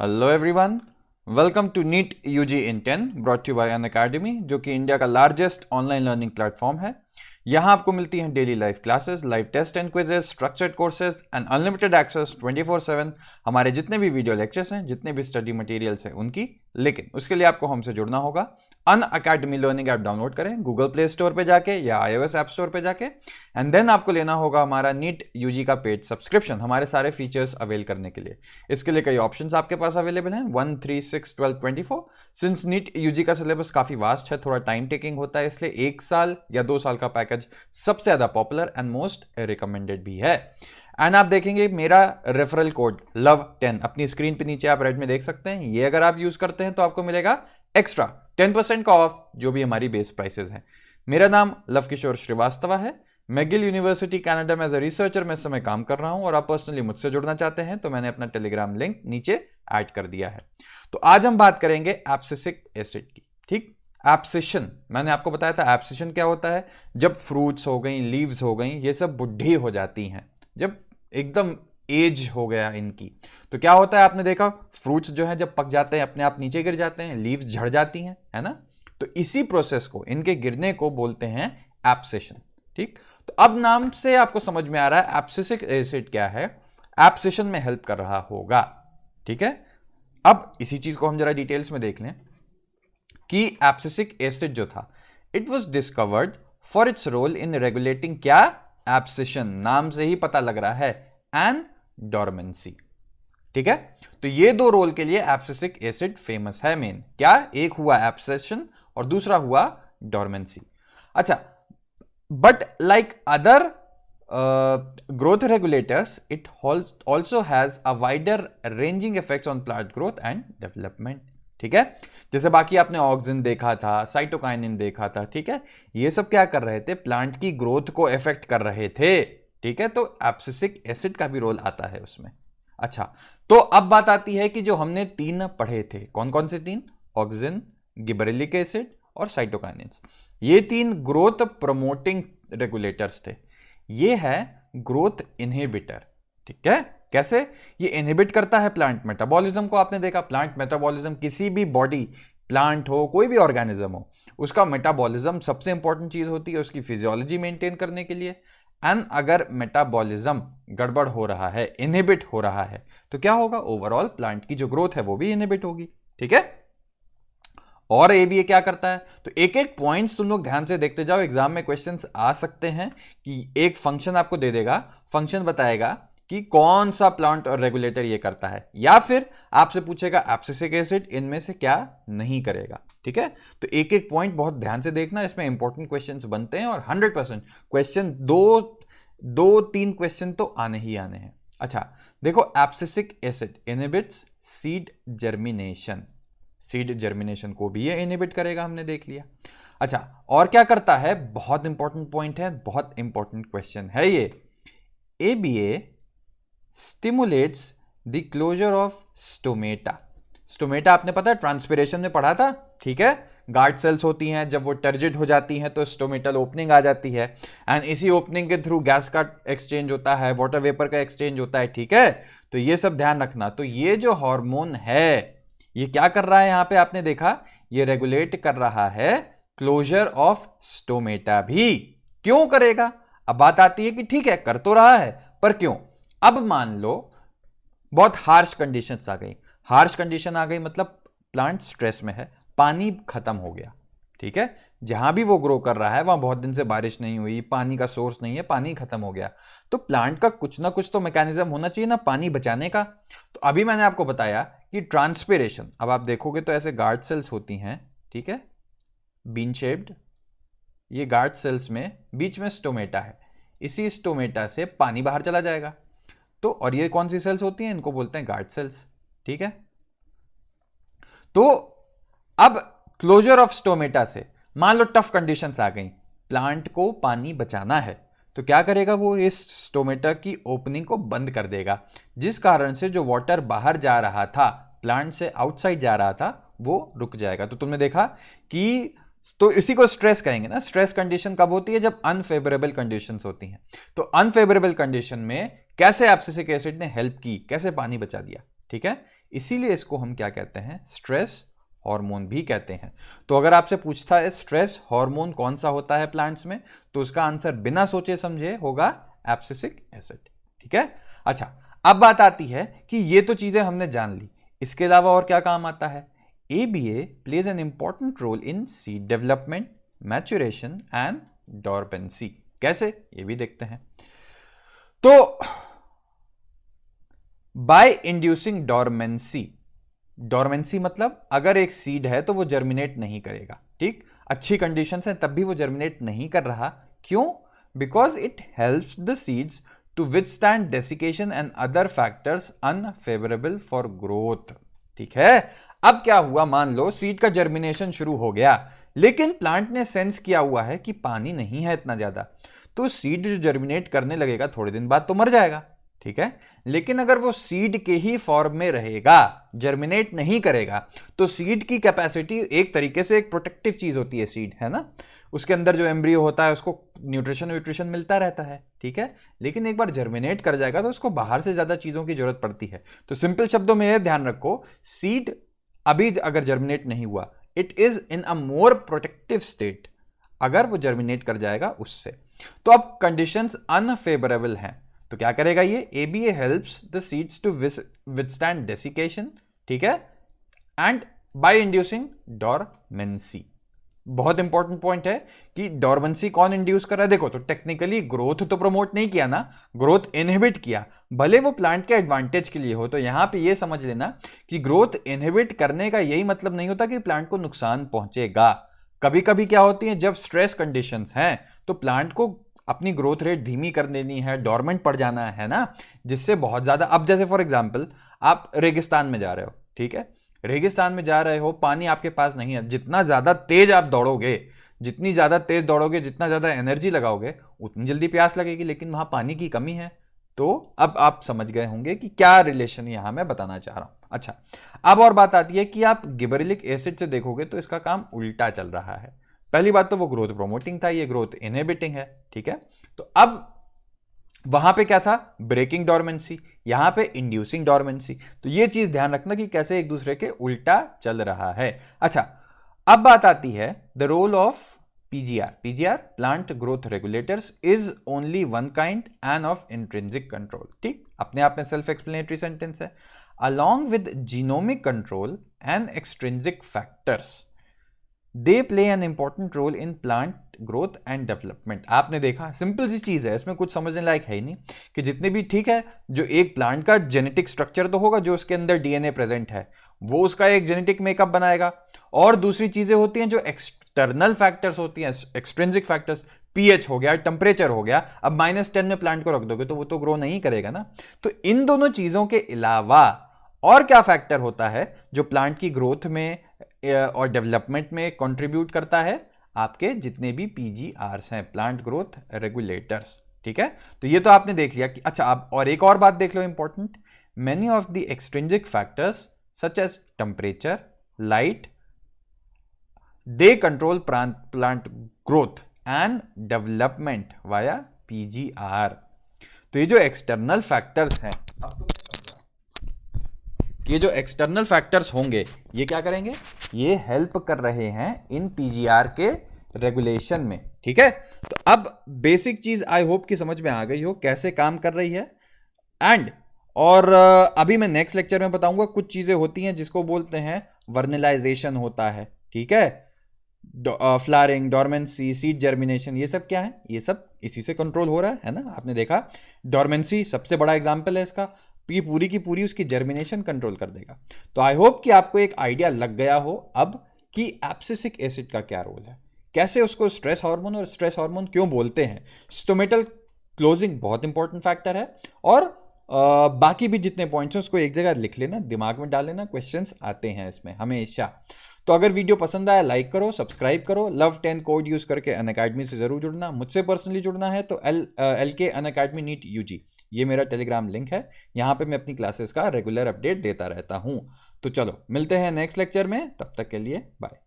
Hello everyone, welcome to NEET UG in 10 brought you by Unacademy, जो कि India का largest online learning platform है। यहाँ आपको मिलती हैं daily live classes, live test and quizzes, structured courses and unlimited access 24/7 हमारे जितने भी वीडियो लेक्चर्स हैं, जितने भी स्टडी मटेरियल्स हैं उनकी। लेकिन उसके लिए आपको हमसे जुड़ना होगा। अनअकैडमी लर्निंग ऐप डाउनलोड करें गूगल प्ले स्टोर पे जाके या iOS ऐप स्टोर पे जाके, एंड देन आपको लेना होगा हमारा नीट यूजी का पेड सब्सक्रिप्शन हमारे सारे फीचर्स अवेल करने के लिए। इसके लिए कई ऑप्शंस आपके पास अवेलेबल हैं 1, 3, 6, 12, 24। सिंस नीट यूजी का सिलेबस काफी वास्ट है, थोड़ा टाइम टेकिंग होता है, इसलिए 1 साल या 2 साल का पैकेज सबसे ज्यादा पॉपुलर एंड मोस्ट रिकमेंडेड भी है। एंड आप देखेंगे मेरा रेफरल कोड LOVE10 अपनी स्क्रीन पे नीचे आप रेड में देख सकते हैं। ये अगर आप यूज करते हैं तो आपको मिलेगा एक्स्ट्रा 10% का ऑफ, जो भी हमारी बेस प्राइसेस हैं। मेरा नाम लव किशोर श्रीवास्तव है। मैगिल यूनिवर्सिटी कनाडा में एज अ रिसर्चर मैं इस समय काम कर रहा हूं, और आप पर्सनली मुझसे जुड़ना चाहते हैं तो मैंने अपना टेलीग्राम लिंक नीचे ऐड कर दिया है। तो आज हम बात करेंगे एब्सिसिक एसिड की। ठीक, एब्सिशन मैंने आपको बताया था। एब्सिशन क्या होता है? जब फ्रूट्स हो गई, लीव्स हो गई, ये सब बुढ़ी हो जाती हैं, जब एकदम एज हो गया इनकी, तो क्या होता है? आपने देखा फ्रूट्स जो है जब पक जाते हैं अपने आप नीचे गिर जाते हैं, लीव्स झड़ जाती हैं, है ना? तो इसी प्रोसेस को, इनके गिरने को बोलते हैं एब्सिशन। ठीक, तो अब नाम से आपको समझ में आ रहा है एब्सिसिक एसिड क्या है, एब्सिशन में हेल्प कर रहा होगा। ठीक है, अब इसी चीज को हम जरा डिटेल्स में देख लें कि एब्सिसिक एसिड जो था, it was discovered for its role in regulating क्या? एब्सिशन। नाम से ही पता लग रहा है, एंड डोरमेंसी। ठीक है, तो ये दो रोल के लिए एब्सिसिक एसिड फेमस है। मेन क्या? एक हुआ एब्सेशन और दूसरा हुआ डोरमेंसी। अच्छा, but like other growth regulators, it also has a wider ranging effects on plant growth and development. ठीक है, जैसे बाकी आपने ऑक्सिन देखा था, साइटोकाइनिन देखा था, ठीक है, ये सब क्या कर रहे थे? प्लांट की ग्रोथ को इफेक्ट कर रहे थे। ठीक है, तो एब्सिसिक एसिड का भी रोल आता है उसमें। अच्छा, तो अब बात आती है कि जो हमने 3 पढ़े थे, कौन कौन से 3? ऑक्सिन, गिबरेलिक एसिड और साइटोकाइनिन्स। ये 3 ग्रोथ प्रमोटिंग रेगुलेटर्स थे। ये है ग्रोथ इनहिबिटर। ठीक है, कैसे? ये इनहिबिट करता है प्लांट मेटाबॉलिज्म को। आपने देखा प्लांट मेटाबॉलिज्म, किसी भी बॉडी, प्लांट हो कोई भी ऑर्गेनिज्म हो, उसका मेटाबॉलिज्म सबसे इंपॉर्टेंट चीज होती है उसकी फिजियोलॉजी मेंटेन करने के लिए। एंड अगर मेटाबॉलिज्म गड़बड़ हो रहा है, इनहिबिट हो रहा है, तो क्या होगा? ओवरऑल प्लांट की जो ग्रोथ है वो भी इनहिबिट होगी। ठीक है, और ये क्या करता है? तो एक एक पॉइंट्स तुम लोग ध्यान से देखते जाओ, एग्जाम में क्वेश्चंस आ सकते हैं कि एक फंक्शन आपको दे देगा, फंक्शन बताएगा कि कौन सा प्लांट और रेगुलेटर ये करता है, या फिर आपसे पूछेगा एब्सिसिक एसिड इनमें से क्या नहीं करेगा। ठीक है, तो एक एक पॉइंट बहुत ध्यान से देखना, इसमें इंपॉर्टेंट क्वेश्चंस बनते हैं, और 100% क्वेश्चन 2-3 क्वेश्चन तो आने ही आने हैं। अच्छा देखो, abscisic acid inhibits seed germination. Seed germination को भी ये इनहिबिट करेगा, हमने देख लिया। अच्छा, और क्या करता है? बहुत इंपॉर्टेंट पॉइंट है, बहुत इंपॉर्टेंट क्वेश्चन है ये। ABA stimulates the closure of stomata. Stomata आपने पता है ट्रांसपिरेशन में पढ़ा था। ठीक है, गार्ड सेल्स होती हैं, जब वो टर्जिड हो जाती हैं तो स्टोमेटल ओपनिंग आ जाती है, एंड इसी ओपनिंग के थ्रू गैस का एक्सचेंज होता है, वाटर वेपर का एक्सचेंज होता है। ठीक है, तो ये सब ध्यान रखना। तो ये जो हार्मोन है, ये क्या कर रहा है? यहां पे आपने देखा, ये रेगुलेट कर रहा है क्लोजर ऑफ स्टोमेटा भी। क्यों करेगा? अब बात आती है कि ठीक है कर तो रहा है, पर क्यों? अब मान लो बहुत हार्श कंडीशंस आ गई। हार्श कंडीशन आ गई मतलब प्लांट स्ट्रेस में है, पानी खत्म हो गया। ठीक है, जहां भी वो ग्रो कर रहा है वहां बहुत दिन से बारिश नहीं हुई, पानी का सोर्स नहीं है, पानी खत्म हो गया, तो प्लांट का कुछ ना कुछ तो मैकेनिज्म होना चाहिए ना पानी बचाने का। तो अभी मैंने आपको बताया कि ट्रांसपिरेशन, अब आप देखोगे तो ऐसे गार्ड सेल्स होती हैं, ठीक है, बीन शेप्ड, ये गार्ड सेल्स में बीच में स्टोमेटा है, इसी स्टोमेटा से पानी बाहर चला जाएगा। तो और ये कौन सी सेल्स होती हैं? इनको बोलते हैं गार्ड सेल्स। ठीक है, तो अब क्लोजर ऑफ स्टोमेटा से मान लो टफ कंडीशंस आ गई, प्लांट को पानी बचाना है, तो क्या करेगा? वो इस स्टोमेटा की ओपनिंग को बंद कर देगा, जिस कारण से जो वाटर बाहर जा रहा था, प्लांट से आउटसाइड जा रहा था, वो रुक जाएगा। तो तुमने देखा कि, तो इसी को स्ट्रेस कहेंगे ना। स्ट्रेस कंडीशन कब होती है? जब अनफेवरेबल कंडीशंस होती हैं। तो अनफेवरेबल कंडीशन में कैसे एब्सिसिक एसिड ने हेल्प की, कैसे पानी बचा दिया? ठीक है, इसीलिए इसको हम क्या कहते हैं, स्ट्रेस हार्मोन भी कहते हैं। तो अगर आपसे पूछता है स्ट्रेस हार्मोन कौन सा होता है प्लांट्स में, तो उसका आंसर बिना सोचे समझे होगा एब्सिसिक एसिड। ठीक है। अच्छा, अब बात आती है कि ये तो चीजें हमने जान ली, इसके अलावा और क्या काम आता है। ABA plays an important role in seed development, maturation and dormancy. कैसे, ये भी देखते हैं। तो बाय इंड्यूसिंग डॉर्मेंसी, डॉर्मेंसी मतलब अगर एक सीड है तो वो जर्मिनेट नहीं करेगा, ठीक, अच्छी कंडीशंस हैं तब भी वो जर्मिनेट नहीं कर रहा, क्यों? Because it helps the seeds to withstand desiccation and other factors unfavourable for growth. ठीक है। अब क्या हुआ, मान लो सीड का जर्मिनेशन शुरू हो गया, लेकिन प्लांट ने सेंस किया हुआ है कि पानी नहीं है इतना ज्यादा, तो सीड जो जर्मिनेट करने लगेगा थोड़े दिन बाद तो मर जाएगा। ठीक है। लेकिन अगर वो सीड के ही फॉर्म में रहेगा, जर्मिनेट नहीं करेगा, तो सीड की कैपेसिटी एक तरीके से एक प्रोटेक्टिव चीज होती है सीड, है ना, उसके अंदर जो एम्ब्रियो होता है उसको न्यूट्रिशन मिलता रहता है। ठीक है। लेकिन एक बार जर्मिनेट कर जाएगा तो उसको बाहर से ज्यादा चीजों की जरूरत पड़ती है। तो सिंपल शब्दों में यह ध्यान रखो, सीड अभी अगर जर्मिनेट नहीं हुआ, it is in a more protective state अगर वो जर्मिनेट कर जाएगा उससे। तो अब कंडीशंस अनफेवरेबल हैं, तो क्या करेगा ये, ABA helps the seeds to withstand desiccation, ठीक है, एंड बाय इंड्यूसिंग डॉर्मेंसी। बहुत इंपॉर्टेंट पॉइंट है कि डॉर्मेंसी कौन इंड्यूस कर रहा है। देखो, तो टेक्निकली ग्रोथ तो प्रमोट नहीं किया ना, ग्रोथ इनहिबिट किया, भले वो प्लांट के एडवांटेज के लिए हो। तो यहां पे ये समझ लेना कि ग्रोथ इनहिबिट करने का यही मतलब नहीं होता कि प्लांट को नुकसान पहुंचेगा। कभी कभी क्या होती है, जब स्ट्रेस कंडीशंस हैं तो प्लांट को अपनी ग्रोथ रेट धीमी कर देनी है, डॉर्मेंट पड़ जाना है ना, जिससे बहुत ज्यादा, अब जैसे फॉर एग्जांपल आप रेगिस्तान में जा रहे हो, ठीक है, रेगिस्तान में जा रहे हो, पानी आपके पास नहीं है, जितना ज्यादा तेज आप दौड़ोगे, जितनी ज्यादा तेज दौड़ोगे, जितना ज्यादा एनर्जी लगाओगे, उतनी जल्दी प्यास लगेगी, लेकिन वहां पानी की कमी है। तो अब आप समझ गए होंगे कि क्या रिलेशन यहां मैं बताना चाह रहा हूं। अच्छा, अब और बात आती है कि आप गिबरेलिक एसिड से देखोगे तो इसका काम उल्टा चल रहा है। पहली बात तो वो ग्रोथ प्रोमोटिंग था, ये ग्रोथ इनहिबिटिंग है। ठीक है। तो अब वहां पे क्या था, ब्रेकिंग डॉर्मेंसी, यहां पे इंड्यूसिंग डॉर्मेंसी। तो ये चीज ध्यान रखना कि कैसे एक दूसरे के उल्टा चल रहा है। अच्छा, अब बात आती है the role of PGR plant growth regulators is only one kind and of intrinsic control. ठीक, अपने आप में सेल्फ एक्सप्लेनेटरी सेंटेंस है। Along with genomic control and extrinsic factors, they play an important role in plant growth and development. आपने देखा, simple सी चीज है, इसमें कुछ समझने लायक है ही नहीं कि जितने भी, ठीक है, जो एक प्लांट का जेनेटिक स्ट्रक्चर तो होगा, जो उसके अंदर डीएनए प्रेजेंट है वो उसका एक जेनेटिक मेकअप बनाएगा, और दूसरी चीजें होती हैं जो एक्सटर्नल फैक्टर्स होती हैं, एक्सट्रिंसिक फैक्टर्स, पीएच हो गया, टेम्परेचर हो गया। अब -10 में प्लांट को रख दोगे तो वो तो ग्रो नहीं करेगा ना। तो इन दोनों चीजों के अलावा और क्या फैक्टर होता है जो प्लांट की ग्रोथ में और डेवलपमेंट में कंट्रीब्यूट करता है, आपके जितने भी पीजीआरस हैं, प्लांट ग्रोथ रेगुलेटर्स। ठीक है। तो ये तो आपने देख लिया कि अच्छा, आप और एक और बात देख लो important, many of the extrinsic factors such as temperature, light, they control plant growth and development via PGR. तो ये जो एक्सटर्नल फैक्टर्स हैं, ये जो एक्सटर्नल फैक्टर्स होंगे, ये क्या करेंगे, ये हेल्प कर रहे हैं इन पीजीआर के रेगुलेशन में। ठीक है। तो अब बेसिक चीज आई होप कि समझ में आ गई हो कैसे काम कर रही है। एंड और अभी मैं नेक्स्ट लेक्चर में बताऊंगा कुछ चीजें होती हैं जिसको बोलते हैं वर्नलाइजेशन होता है। ठीक है। फ्लावरिंग, डॉर्मेंसी, सीड जर्मिनेशन, ये सब क्या है, ये सब इसी से कंट्रोल हो रहा है ना। आपने देखा डॉर्मेंसी सबसे बड़ा एग्जांपल है इसका, ये पूरी की पूरी उसकी जर्मिनेशन कंट्रोल कर देगा। तो आई होप कि आपको एक आइडिया लग गया हो अब कि एब्सिसिक एसिड का क्या रोल है, कैसे उसको स्ट्रेस हार्मोन और स्ट्रेस हार्मोन क्यों बोलते हैं। स्टोमेटल क्लोजिंग बहुत इंपॉर्टेंट फैक्टर है, और बाकी भी जितने पॉइंट्स हैं उसको एक जगह लिख लेना, दिमाग में डाल लेना, क्वेश्चंस आते हैं इसमें हमेशा। तो अगर वीडियो पसंद आया लाइक करो, सब्सक्राइब करो, लव 10 कोड यूज करके अनअकैडमी से जरूर जुड़ना। मुझसे पर्सनली जुड़ना है तो LK अनअकैडमी नीट UG, ये मेरा टेलीग्राम लिंक है, यहाँ पे मैं अपनी क्लासेस का रेगुलर अपडेट देता रहता हूँ। तो चलो मिलते हैं नेक्स्ट लेक्चर में, तब तक के लिए बाय।